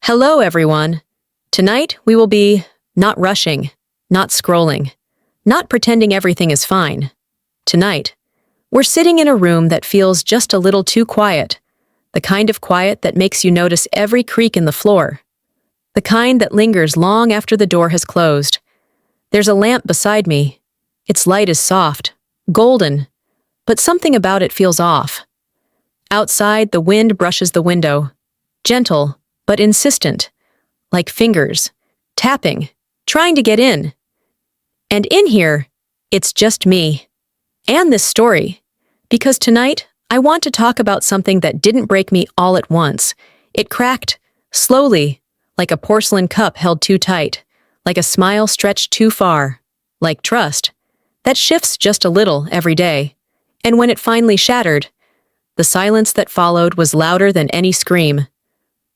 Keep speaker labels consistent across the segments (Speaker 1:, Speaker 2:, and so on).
Speaker 1: Hello, everyone. Tonight, we will be not rushing, not scrolling, not pretending everything is fine. Tonight, we're sitting in a room that feels just a little too quiet, the kind of quiet that makes you notice every creak in the floor, the kind that lingers long after the door has closed. There's a lamp beside me. Its light is soft, golden, but something about it feels off. Outside, the wind brushes the window, gentle, but insistent, like fingers, tapping, trying to get in. And in here, it's just me, and this story, because tonight, I want to talk about something that didn't break me all at once. It cracked, slowly, like a porcelain cup held too tight, like a smile stretched too far, like trust, that shifts just a little every day. And when it finally shattered, the silence that followed was louder than any scream.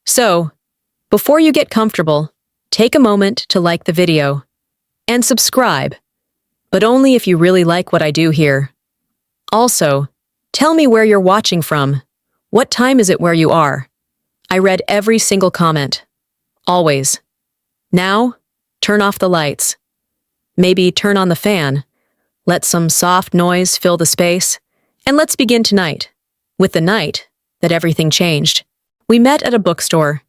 Speaker 1: So, before you get comfortable, take a moment to like the video and subscribe, but only if you really like what I do here. Also, tell me where you're watching from. What time is it where you are? I read every single comment. Always. Now, turn off the lights. Maybe turn on the fan. Let some soft noise fill the space. And let's begin tonight, with the night that everything changed. We met at a bookstore.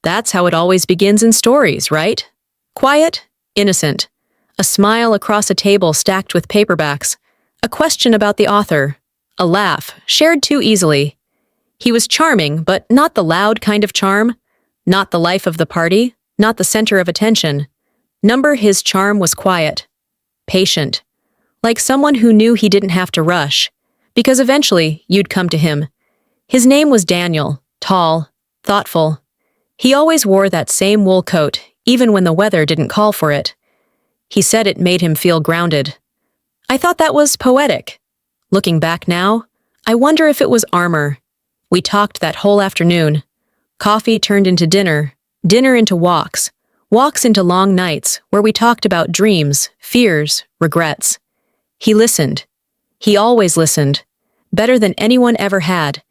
Speaker 1: That's how it always begins in stories, right? Quiet, innocent. A smile across a table stacked with paperbacks. A question about the author. A laugh, shared too easily. He was charming, but not the loud kind of charm. Not the life of the party. Not the center of attention. His charm was quiet. Patient. Like someone who knew he didn't have to rush. Because eventually, you'd come to him. His name was Daniel. Tall, thoughtful. He always wore that same wool coat, even when the weather didn't call for it. He said it made him feel grounded. I thought that was poetic. Looking back now, I wonder if it was armor. We talked that whole afternoon. Coffee turned into dinner, dinner into walks, walks into long nights where we talked about dreams, fears, regrets. He listened. He always listened, better than anyone ever had.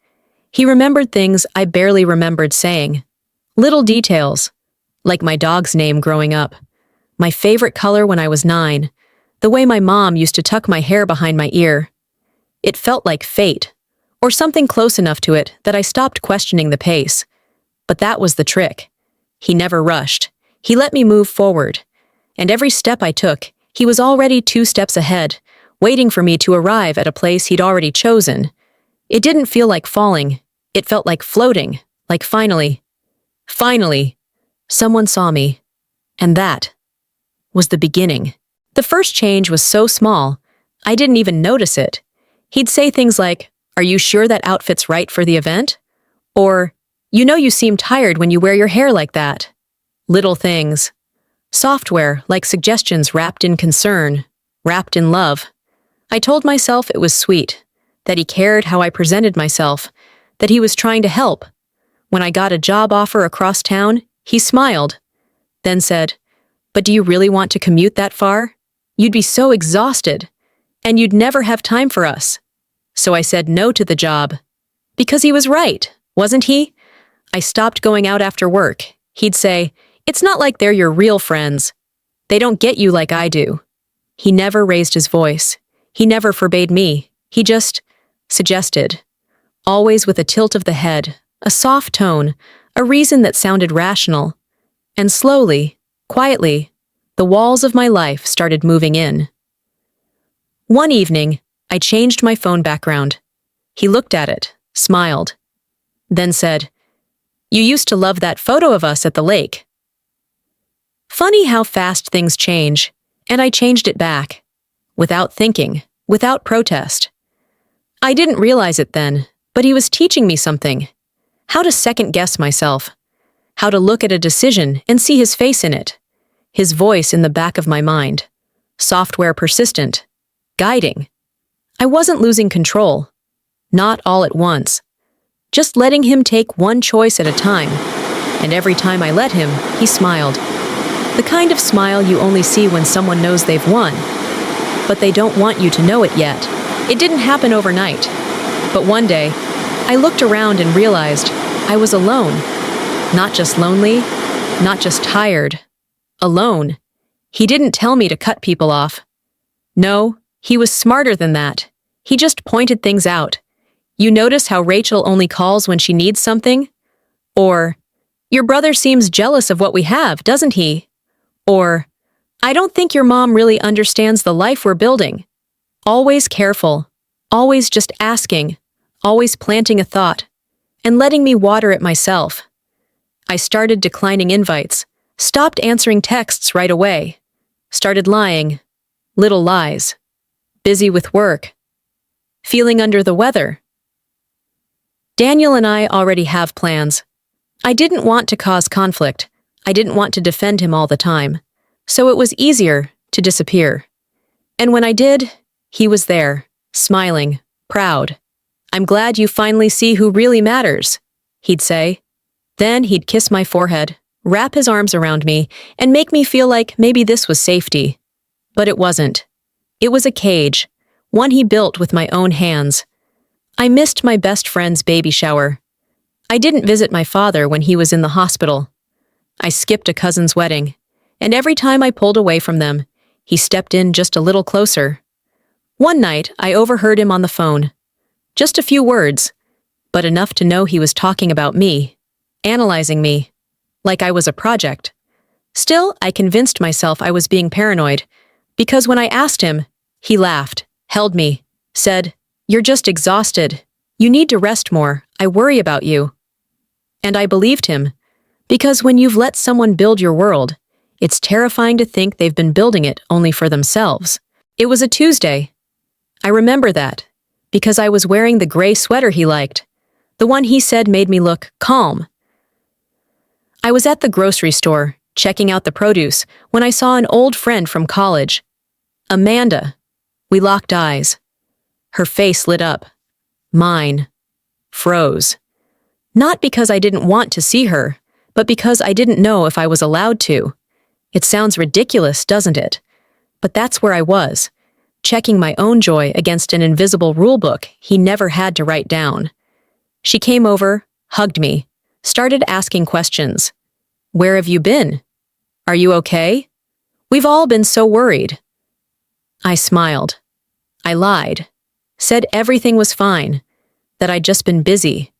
Speaker 1: He remembered things I barely remembered saying. Little details, like my dog's name growing up, my favorite color when I was 9, the way my mom used to tuck my hair behind my ear. It felt like fate, or something close enough to it that I stopped questioning the pace. But that was the trick. He never rushed. He let me move forward. And every step I took, he was already 2 steps ahead, waiting for me to arrive at a place he'd already chosen. It didn't feel like falling. It felt like floating, like finally, someone saw me. And that was the beginning. The first change was so small, I didn't even notice it. He'd say things like, "Are you sure that outfit's right for the event?" Or, you seem tired when you wear your hair like that." Little things. Software, like suggestions wrapped in concern, wrapped in love. I told myself it was sweet, that he cared how I presented myself, that he was trying to help. When I got a job offer across town, he smiled, then said, "But do you really want to commute that far? You'd be so exhausted, and you'd never have time for us." So I said no to the job. Because he was right, wasn't he? I stopped going out after work. He'd say, "It's not like they're your real friends. They don't get you like I do." He never raised his voice. He never forbade me. He just suggested. Always with a tilt of the head, a soft tone, a reason that sounded rational. And slowly, quietly, the walls of my life started moving in. One evening, I changed my phone background. He looked at it, smiled, then said, "You used to love that photo of us at the lake." Funny how fast things change, and I changed it back. Without thinking, without protest. I didn't realize it then, but he was teaching me something. How to second-guess myself. How to look at a decision and see his face in it. His voice in the back of my mind. Software persistent. Guiding. I wasn't losing control. Not all at once. Just letting him take one choice at a time. And every time I let him, he smiled. The kind of smile you only see when someone knows they've won. But they don't want you to know it yet. It didn't happen overnight. But one day, I looked around and realized I was alone. Not just lonely, not just tired. Alone. He didn't tell me to cut people off. No, he was smarter than that. He just pointed things out. You notice how Rachel only calls when she needs something? Or, your brother seems jealous of what we have, doesn't he? Or, I don't think your mom really understands the life we're building. Always careful, always just asking, always planting a thought, and letting me water it myself. I started declining invites, stopped answering texts right away, started lying, little lies, busy with work, feeling under the weather. Daniel and I already have plans. I didn't want to cause conflict. I didn't want to defend him all the time. So it was easier to disappear. And when I did, he was there, smiling, proud. I'm glad you finally see who really matters, he'd say. Then he'd kiss my forehead, wrap his arms around me, and make me feel like maybe this was safety. But it wasn't. It was a cage, one he built with my own hands. I missed my best friend's baby shower. I didn't visit my father when he was in the hospital. I skipped a cousin's wedding, and every time I pulled away from them, he stepped in just a little closer. One night, I overheard him on the phone. Just a few words, but enough to know he was talking about me, analyzing me, like I was a project. Still, I convinced myself I was being paranoid, because when I asked him, he laughed, held me, said, "You're just exhausted. You need to rest more. I worry about you." And I believed him, because when you've let someone build your world, it's terrifying to think they've been building it only for themselves. It was a Tuesday. I remember that, because I was wearing the gray sweater he liked, the one he said made me look calm. I was at the grocery store, checking out the produce, when I saw an old friend from college. Amanda. We locked eyes. Her face lit up. Mine froze. Not because I didn't want to see her, but because I didn't know if I was allowed to. It sounds ridiculous, doesn't it? But that's where I was, checking my own joy against an invisible rulebook he never had to write down. She came over, hugged me, started asking questions. Where have you been? Are you okay? We've all been so worried. I smiled. I lied, said everything was fine, that I'd just been busy,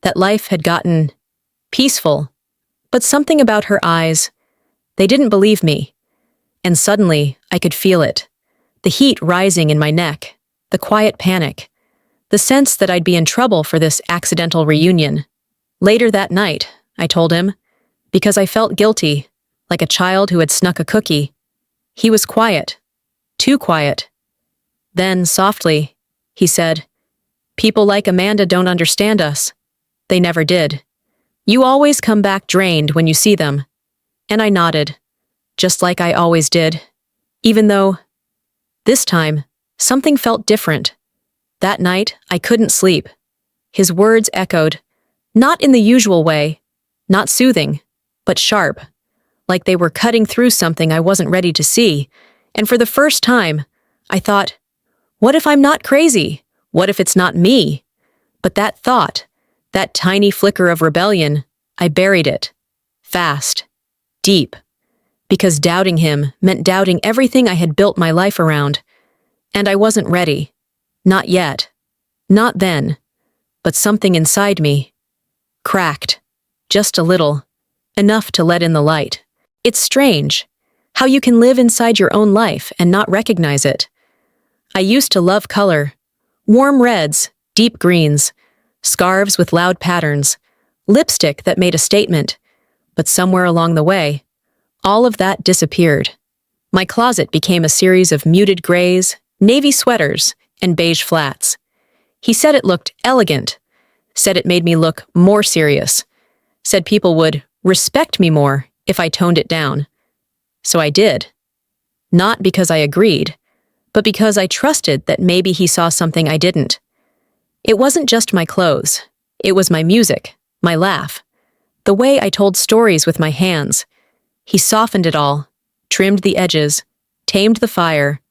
Speaker 1: that life had gotten peaceful. But something about her eyes, they didn't believe me. And suddenly, I could feel it. The heat rising in my neck, the quiet panic, the sense that I'd be in trouble for this accidental reunion. Later that night, I told him, because I felt guilty, like a child who had snuck a cookie. He was quiet, too quiet. Then, softly, he said, "People like Amanda don't understand us. They never did. You always come back drained when you see them." And I nodded, just like I always did, even though, this time, something felt different. That night, I couldn't sleep. His words echoed, not in the usual way, not soothing, but sharp, like they were cutting through something I wasn't ready to see. And for the first time, I thought, what if I'm not crazy? What if it's not me? But that thought, that tiny flicker of rebellion, I buried it. Fast. Deep. Because doubting him meant doubting everything I had built my life around. And I wasn't ready. Not yet. Not then. But something inside me cracked. Just a little. Enough to let in the light. It's strange how you can live inside your own life and not recognize it. I used to love color. Warm reds, deep greens, scarves with loud patterns, lipstick that made a statement. But somewhere along the way, all of that disappeared. My closet became a series of muted grays, navy sweaters, and beige flats. He said it looked elegant, said it made me look more serious, said people would respect me more if I toned it down. So I did. Not because I agreed, but because I trusted that maybe he saw something I didn't. It wasn't just my clothes. It was my music, my laugh, the way I told stories with my hands. He softened it all, trimmed the edges, tamed the fire,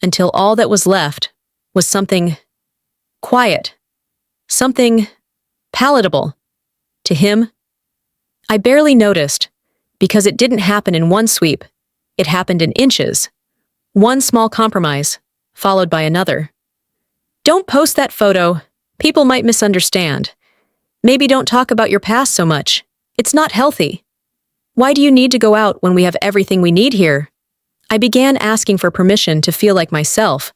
Speaker 1: until all that was left was something quiet, something palatable to him. I barely noticed, because it didn't happen in one sweep. It happened in inches. One small compromise, followed by another. Don't post that photo. People might misunderstand. Maybe don't talk about your past so much. It's not healthy. Why do you need to go out when we have everything we need here? I began asking for permission to feel like myself,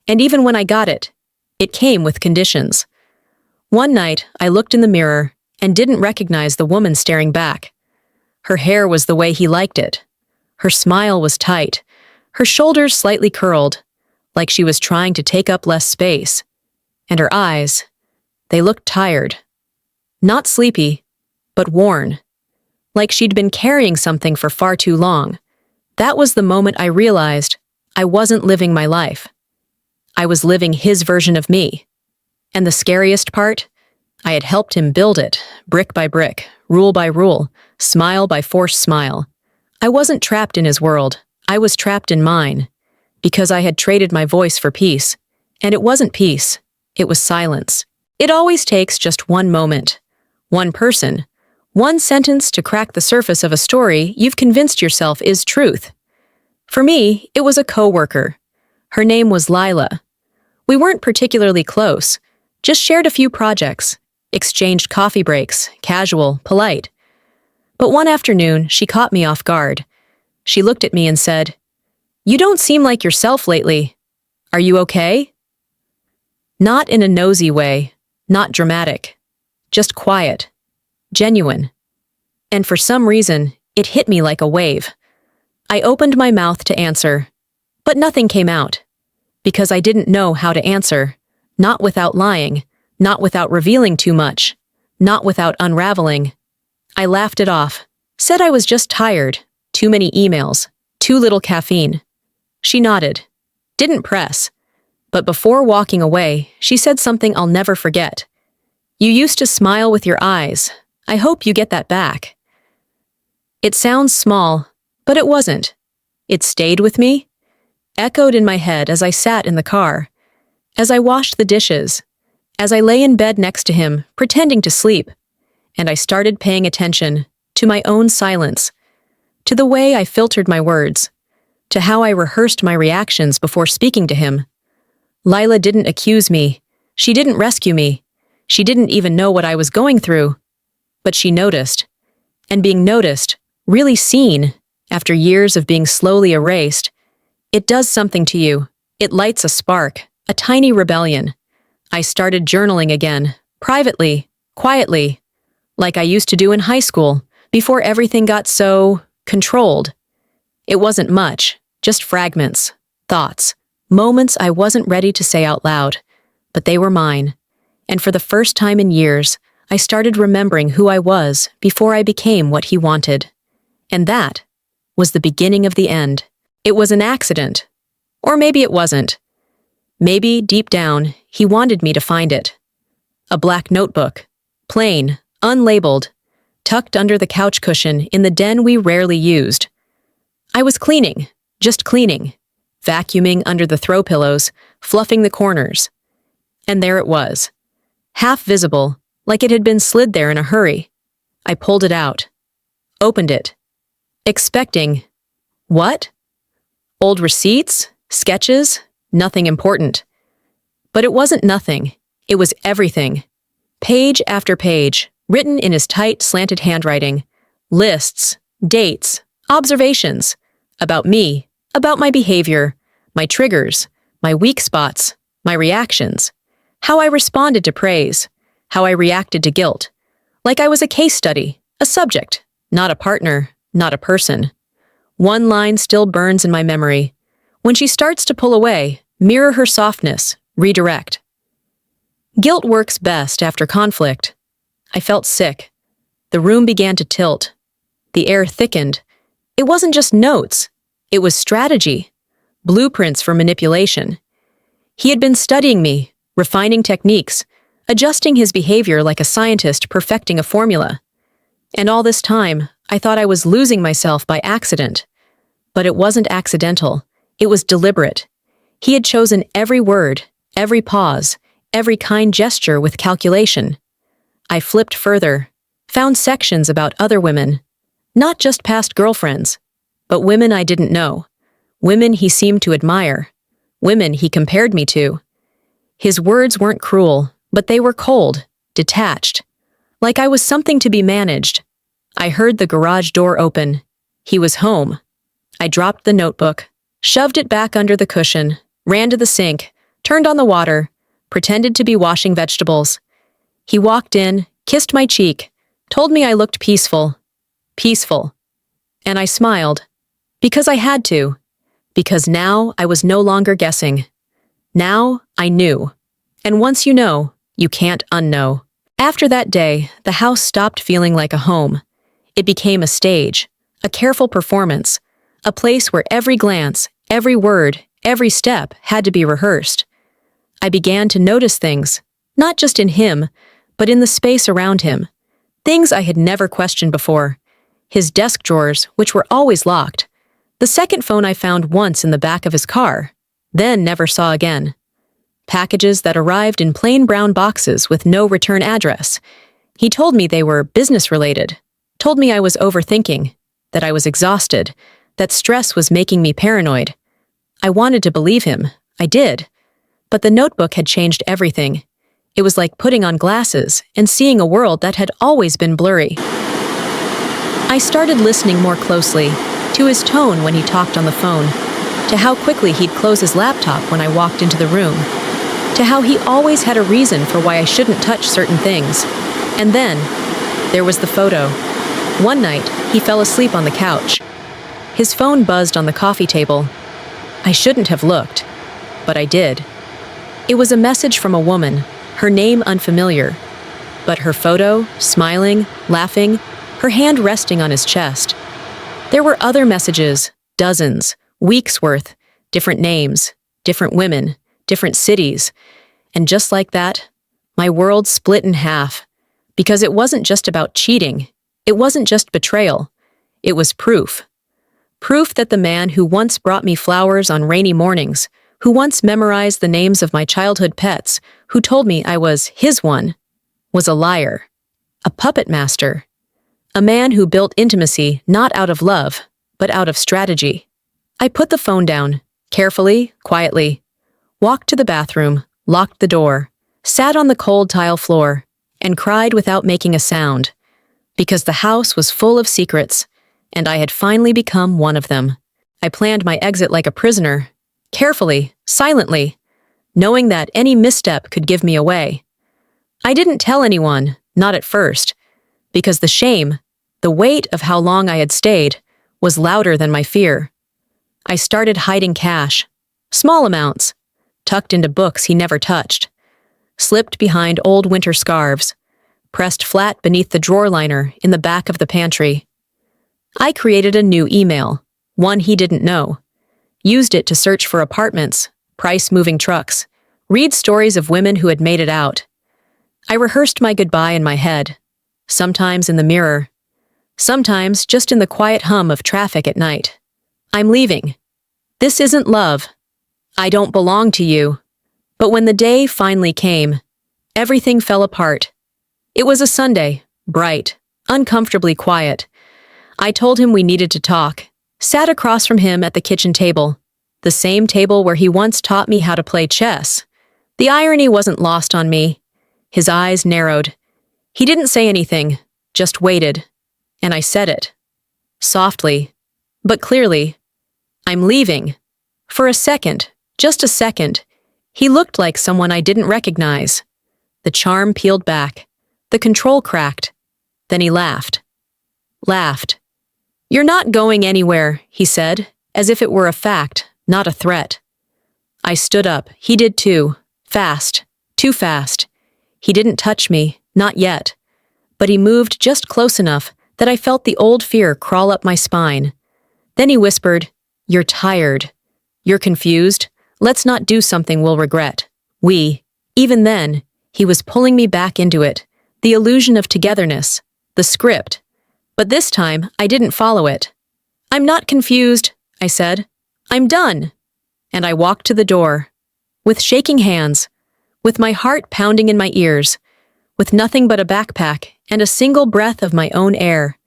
Speaker 1: and even when I got it, it came with conditions. One night, I looked in the mirror and didn't recognize the woman staring back. Her hair was the way he liked it. Her smile was tight, her shoulders slightly curled, like she was trying to take up less space. And her eyes, they looked tired. Not sleepy, but worn. Like she'd been carrying something for far too long. That was the moment I realized I wasn't living my life. I was living his version of me. And the scariest part? I had helped him build it, brick by brick, rule by rule, smile by forced smile. I wasn't trapped in his world. I was trapped in mine. Because I had traded my voice for peace. And it wasn't peace. It was silence. It always takes just one moment. One person. One sentence to crack the surface of a story you've convinced yourself is truth. For me, it was a coworker. Her name was Lila. We weren't particularly close, just shared a few projects, exchanged coffee breaks, casual, polite. But one afternoon, she caught me off guard. She looked at me and said, "You don't seem like yourself lately. Are you okay?" Not in a nosy way, not dramatic, just quiet, genuine. And for some reason, it hit me like a wave. I opened my mouth to answer, but nothing came out. Because I didn't know how to answer, not without lying, not without revealing too much, not without unraveling. I laughed it off, said I was just tired, too many emails, too little caffeine. She nodded, didn't press. But before walking away, she said something I'll never forget. "You used to smile with your eyes. I hope you get that back." It sounds small, but it wasn't. It stayed with me, echoed in my head as I sat in the car, as I washed the dishes, as I lay in bed next to him, pretending to sleep, and I started paying attention to my own silence, to the way I filtered my words, to how I rehearsed my reactions before speaking to him. Lila didn't accuse me. She didn't rescue me. She didn't even know what I was going through. But she noticed. And being noticed, really seen, after years of being slowly erased, it does something to you. It lights a spark, a tiny rebellion. I started journaling again, privately, quietly, like I used to do in high school, before everything got so controlled. It wasn't much, just fragments, thoughts, moments I wasn't ready to say out loud, but they were mine. And for the first time in years, I started remembering who I was before I became what he wanted. And that was the beginning of the end. It was an accident. Or maybe it wasn't. Maybe, deep down, he wanted me to find it. A black notebook, plain, unlabeled, tucked under the couch cushion in the den we rarely used. I was cleaning, just cleaning, vacuuming under the throw pillows, fluffing the corners. And there it was, half visible, like it had been slid there in a hurry. I pulled it out, opened it, expecting, what? Old receipts, sketches, nothing important. But it wasn't nothing, it was everything. Page after page, written in his tight, slanted handwriting, lists, dates, observations, about me, about my behavior, my triggers, my weak spots, my reactions, how I responded to praise, how I reacted to guilt, like I was a case study, a subject, not a partner, not a person. One line still burns in my memory. When she starts to pull away, mirror her softness, redirect. Guilt works best after conflict. I felt sick. The room began to tilt. The air thickened. It wasn't just notes. It was strategy, blueprints for manipulation. He had been studying me, refining techniques, adjusting his behavior like a scientist perfecting a formula. And all this time, I thought I was losing myself by accident. But it wasn't accidental. It was deliberate. He had chosen every word, every pause, every kind gesture with calculation. I flipped further. Found sections about other women, not just past girlfriends, but women I didn't know, women he seemed to admire, women he compared me to. His words weren't cruel, but they were cold, detached, like I was something to be managed. I heard the garage door open. He was home. I dropped the notebook, shoved it back under the cushion, ran to the sink, turned on the water, pretended to be washing vegetables. He walked in, kissed my cheek, told me I looked peaceful. Peaceful. And I smiled. Because I had to. Because now I was no longer guessing. Now I knew. And once you know, you can't unknow. After that day, the house stopped feeling like a home. It became a stage, a careful performance, a place where every glance, every word, every step had to be rehearsed. I began to notice things, not just in him, but in the space around him. Things I had never questioned before. His desk drawers, which were always locked. The second phone I found once in the back of his car, then never saw again. Packages that arrived in plain brown boxes with no return address. He told me they were business-related, told me I was overthinking, that I was exhausted, that stress was making me paranoid. I wanted to believe him. I did. But the notebook had changed everything. It was like putting on glasses and seeing a world that had always been blurry. I started listening more closely, to his tone when he talked on the phone, to how quickly he'd close his laptop when I walked into the room, to how he always had a reason for why I shouldn't touch certain things. And then, there was the photo. One night, he fell asleep on the couch. His phone buzzed on the coffee table. I shouldn't have looked, but I did. It was a message from a woman, her name unfamiliar, but her photo, smiling, laughing, her hand resting on his chest. There were other messages, dozens, weeks worth, different names, different women, different cities. And just like that, my world split in half. Because it wasn't just about cheating. It wasn't just betrayal. It was proof. Proof that the man who once brought me flowers on rainy mornings, who once memorized the names of my childhood pets, who told me I was his one, was a liar, a puppet master, a man who built intimacy not out of love, but out of strategy. I put the phone down, carefully, quietly, walked to the bathroom, locked the door, sat on the cold tile floor, and cried without making a sound, because the house was full of secrets, and I had finally become one of them. I planned my exit like a prisoner, carefully, silently, knowing that any misstep could give me away. I didn't tell anyone, not at first, because the shame, the weight of how long I had stayed, was louder than my fear. I started hiding cash, small amounts, tucked into books he never touched, slipped behind old winter scarves, pressed flat beneath the drawer liner in the back of the pantry. I created a new email, one he didn't know, used it to search for apartments, price moving trucks, read stories of women who had made it out. I rehearsed my goodbye in my head, sometimes in the mirror, sometimes just in the quiet hum of traffic at night. I'm leaving. This isn't love. I don't belong to you. But when the day finally came, everything fell apart. It was a Sunday, bright, uncomfortably quiet. I told him we needed to talk, sat across from him at the kitchen table, the same table where he once taught me how to play chess. The irony wasn't lost on me. His eyes narrowed. He didn't say anything, just waited. And I said it. Softly, but clearly. I'm leaving. For a second, just a second, he looked like someone I didn't recognize. The charm peeled back. The control cracked. Then he laughed. Laughed. You're not going anywhere, he said, as if it were a fact, not a threat. I stood up. He did too. Fast. Too fast. He didn't touch me, not yet. But he moved just close enough that I felt the old fear crawl up my spine. Then he whispered, "You're tired. You're confused. Let's not do something we'll regret." Even then, he was pulling me back into it, the illusion of togetherness, the script. But this time, I didn't follow it. "I'm not confused," I said. "I'm done." And I walked to the door, with shaking hands, with my heart pounding in my ears, with nothing but a backpack and a single breath of my own air.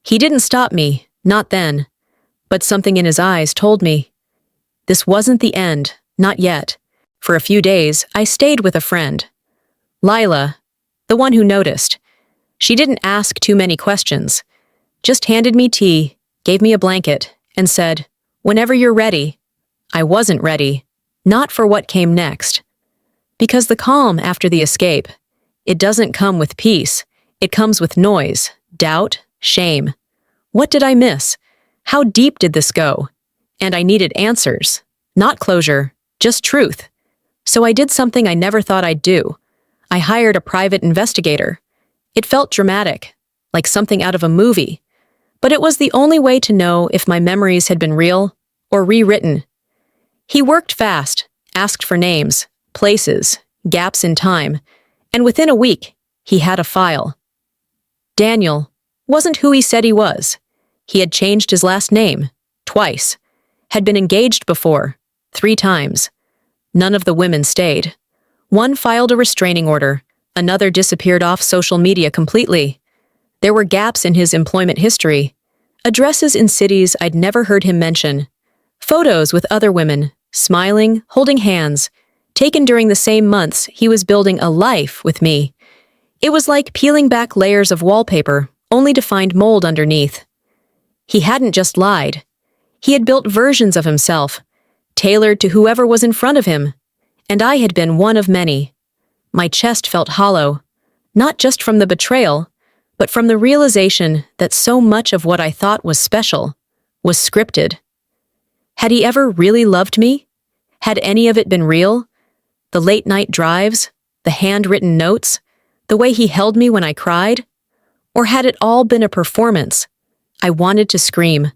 Speaker 1: He didn't stop me, not then, but something in his eyes told me. This wasn't the end, not yet. For a few days, I stayed with a friend. Lila, the one who noticed. She didn't ask too many questions, just handed me tea, gave me a blanket, and said, "Whenever you're ready." I wasn't ready, not for what came next. Because the calm after the escape, it doesn't come with peace, it comes with noise, doubt, shame. What did I miss? How deep did this go? And I needed answers, not closure, just truth. So I did something I never thought I'd do. I hired a private investigator. It felt dramatic, like something out of a movie. But it was the only way to know if my memories had been real or rewritten. He worked fast, asked for names, places, gaps in time, and within a week, he had a file. Daniel wasn't who he said he was. He had changed his last name, twice, had been engaged before, 3 times. None of the women stayed. One filed a restraining order, another disappeared off social media completely. There were gaps in his employment history, addresses in cities I'd never heard him mention, photos with other women, smiling, holding hands, taken during the same months he was building a life with me. It was like peeling back layers of wallpaper, only to find mold underneath. He hadn't just lied. He had built versions of himself, tailored to whoever was in front of him, and I had been one of many. My chest felt hollow, not just from the betrayal, but from the realization that so much of what I thought was special was scripted. Had he ever really loved me? Had any of it been real? The late-night drives, the handwritten notes, the way he held me when I cried? Or had it all been a performance? I wanted to scream,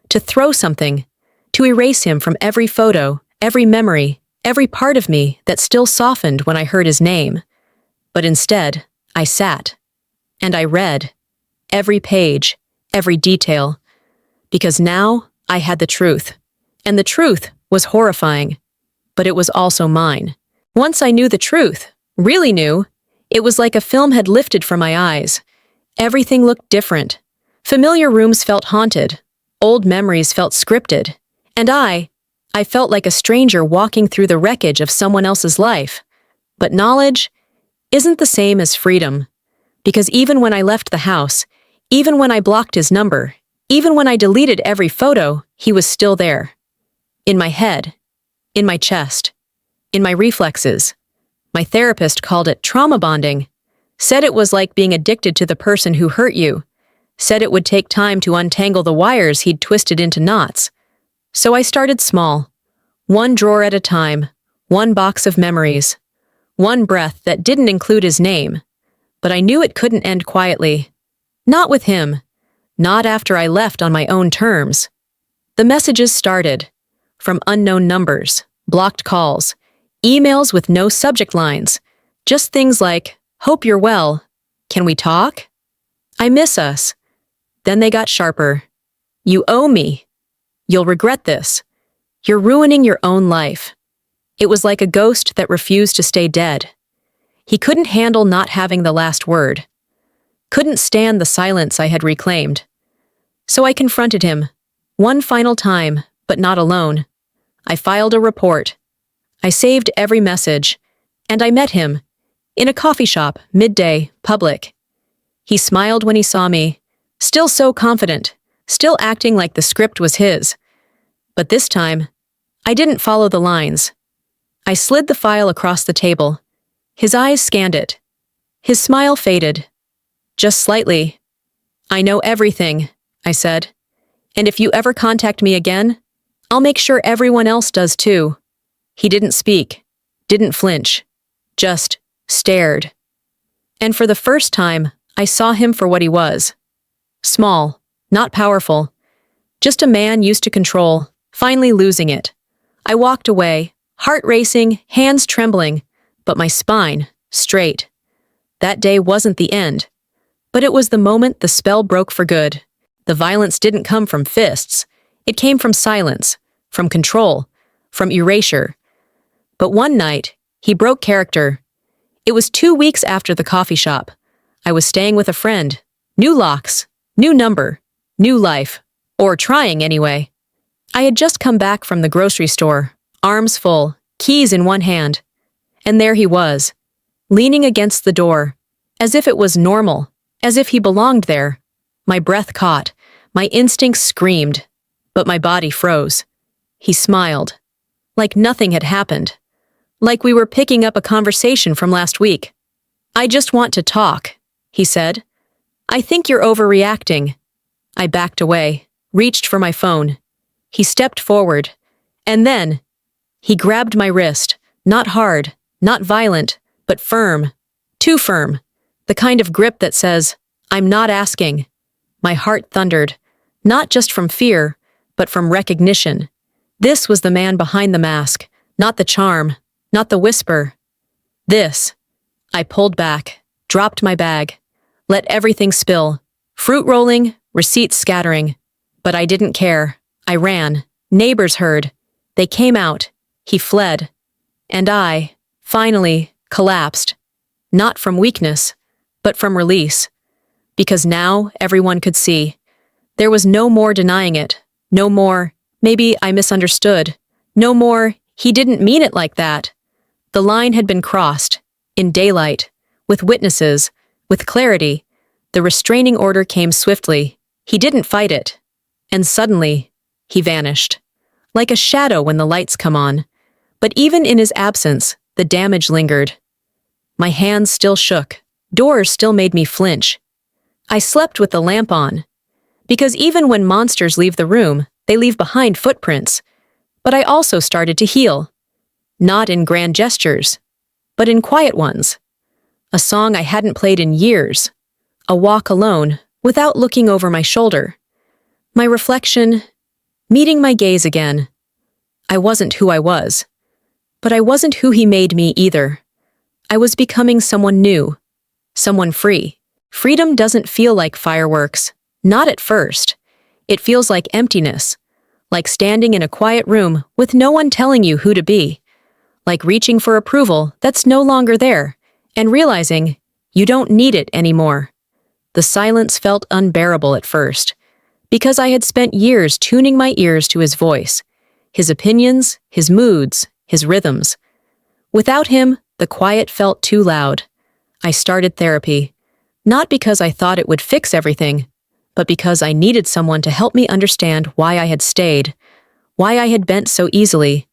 Speaker 1: to throw something, to erase him from every photo, every memory, every part of me that still softened when I heard his name. But instead, I sat, and I read, every page, every detail, because now I had the truth, and the truth was horrifying, but it was also mine. Once I knew the truth, really knew, it was like a film had lifted from my eyes. Everything looked different. Familiar rooms felt haunted. Old memories felt scripted. And I felt like a stranger walking through the wreckage of someone else's life. But knowledge isn't the same as freedom. Because even when I left the house, even when I blocked his number, even when I deleted every photo, he was still there. In my head, in my chest, in my reflexes. My therapist called it trauma bonding, said it was like being addicted to the person who hurt you, said it would take time to untangle the wires he'd twisted into knots. So I started small, one drawer at a time, one box of memories, one breath that didn't include his name. But I knew it couldn't end quietly. Not with him. Not after I left on my own terms. The messages started. From unknown numbers, blocked calls, emails with no subject lines, just things like, "Hope you're well. Can we talk? I miss us." Then they got sharper. "You owe me. You'll regret this. You're ruining your own life." It was like a ghost that refused to stay dead. He couldn't handle not having the last word. Couldn't stand the silence I had reclaimed. So I confronted him, one final time, but not alone. I filed a report. I saved every message, and I met him, in a coffee shop, midday, public. He smiled when he saw me, still so confident, still acting like the script was his. But this time, I didn't follow the lines. I slid the file across the table. His eyes scanned it. His smile faded. Just slightly. "I know everything," I said. "And if you ever contact me again, I'll make sure everyone else does too." He didn't speak, didn't flinch, just stared. And for the first time, I saw him for what he was. Small, not powerful, just a man used to control, finally losing it. I walked away, heart racing, hands trembling, but my spine straight. That day wasn't the end, but it was the moment the spell broke for good. The violence didn't come from fists. It came from silence, from control, from erasure. But one night, he broke character. It was 2 weeks after the coffee shop. I was staying with a friend. New locks, new number, new life. Or trying anyway. I had just come back from the grocery store, arms full, keys in one hand. And there he was, leaning against the door, as if it was normal, as if he belonged there. My breath caught, my instincts screamed, but my body froze. He smiled, like nothing had happened, like we were picking up a conversation from last week. "I just want to talk," he said. "I think you're overreacting." I backed away, reached for my phone. He stepped forward, and then he grabbed my wrist, not hard, not violent, but firm, too firm, the kind of grip that says, "I'm not asking." My heart thundered, not just from fear, but from recognition. This was the man behind the mask, not the charm, not the whisper. This. I pulled back, dropped my bag, let everything spill, fruit rolling, receipts scattering. But I didn't care. I ran. Neighbors heard. They came out. He fled. And I, finally, collapsed. Not from weakness, but from release. Because now everyone could see. There was no more denying it. No more, maybe I misunderstood. No more, he didn't mean it like that. The line had been crossed. In daylight. With witnesses. With clarity. The restraining order came swiftly. He didn't fight it. And suddenly, he vanished. Like a shadow when the lights come on. But even in his absence, the damage lingered. My hands still shook. Doors still made me flinch. I slept with the lamp on. Because even when monsters leave the room, they leave behind footprints. But I also started to heal. Not in grand gestures, but in quiet ones. A song I hadn't played in years. A walk alone, without looking over my shoulder. My reflection, meeting my gaze again. I wasn't who I was. But I wasn't who he made me either. I was becoming someone new. Someone free. Freedom doesn't feel like fireworks. Not at first. It feels like emptiness. Like standing in a quiet room with no one telling you who to be. Like reaching for approval that's no longer there, and realizing you don't need it anymore. The silence felt unbearable at first. Because I had spent years tuning my ears to his voice, his opinions, his moods, his rhythms. Without him, the quiet felt too loud. I started therapy, not because I thought it would fix everything, but because I needed someone to help me understand why I had stayed, why I had bent so easily,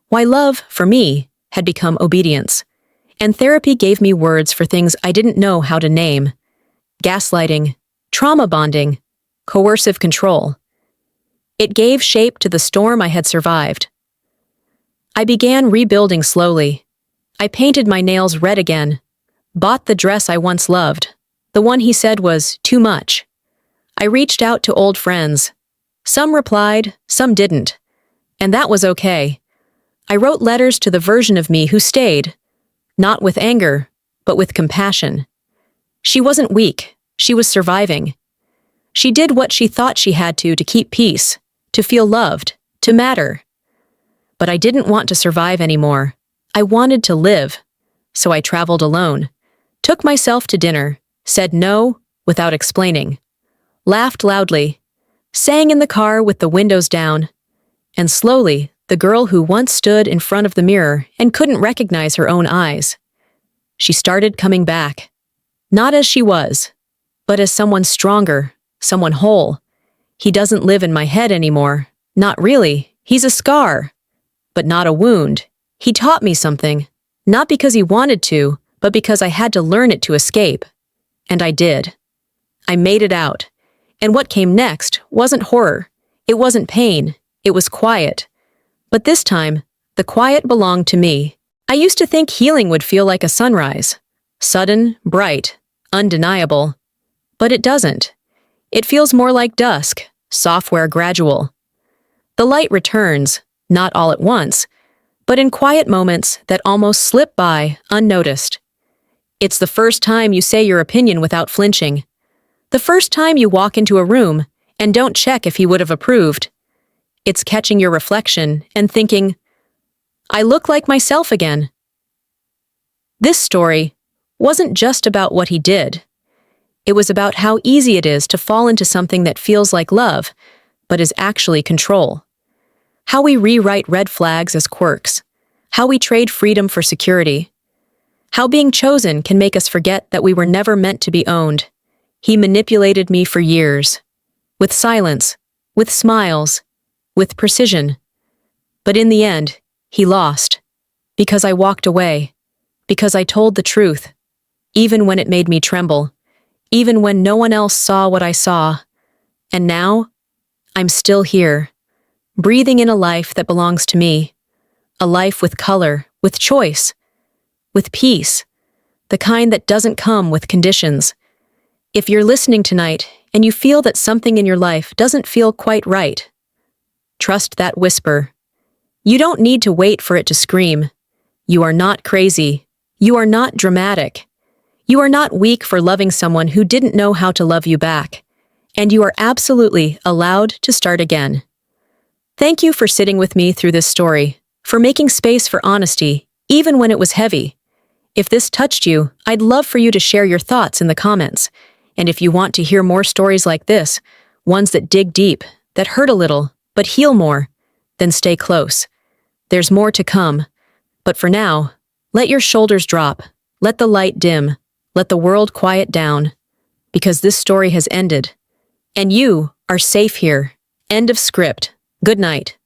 Speaker 1: why love, for me, had become obedience. And therapy gave me words for things I didn't know how to name. Gaslighting, trauma bonding, coercive control. It gave shape to the storm I had survived. I began rebuilding slowly. I painted my nails red again, bought the dress I once loved, the one he said was too much. I reached out to old friends. Some replied, some didn't. And that was okay. I wrote letters to the version of me who stayed, not with anger, but with compassion. She wasn't weak, she was surviving. She did what she thought she had to keep peace, to feel loved, to matter. But I didn't want to survive anymore. I wanted to live. So I traveled alone, took myself to dinner, said no without explaining, laughed loudly, sang in the car with the windows down, and slowly, the girl who once stood in front of the mirror and couldn't recognize her own eyes. She started coming back, not as she was, but as someone stronger, someone whole. He doesn't live in my head anymore. Not really. He's a scar, but not a wound. He taught me something, not because he wanted to, but because I had to learn it to escape. And I did. I made it out. And what came next wasn't horror. It wasn't pain. It was quiet. But this time, the quiet belonged to me. I used to think healing would feel like a sunrise. Sudden, bright, undeniable. But it doesn't. It feels more like dusk, software gradual. The light returns, not all at once, but in quiet moments that almost slip by unnoticed. It's the first time you say your opinion without flinching. The first time you walk into a room and don't check if he would have approved. It's catching your reflection and thinking, I look like myself again. This story, wasn't just about what he did. It was about how easy it is to fall into something that feels like love, but is actually control. How we rewrite red flags as quirks. How we trade freedom for security. How being chosen can make us forget that we were never meant to be owned. He manipulated me for years. With silence, with smiles, with precision. But in the end, he lost. Because I walked away. Because I told the truth. Even when it made me tremble. Even when no one else saw what I saw. And now, I'm still here. Breathing in a life that belongs to me. A life with color, with choice. With peace. The kind that doesn't come with conditions. If you're listening tonight and you feel that something in your life doesn't feel quite right, trust that whisper. You don't need to wait for it to scream. You are not crazy. You are not dramatic. You are not weak for loving someone who didn't know how to love you back. And you are absolutely allowed to start again. Thank you for sitting with me through this story, for making space for honesty, even when it was heavy. If this touched you, I'd love for you to share your thoughts in the comments. And if you want to hear more stories like this, ones that dig deep, that hurt a little, but heal more, then stay close. There's more to come. But for now, let your shoulders drop, let the light dim, let the world quiet down, because this story has ended. And you are safe here. End of script. Good night.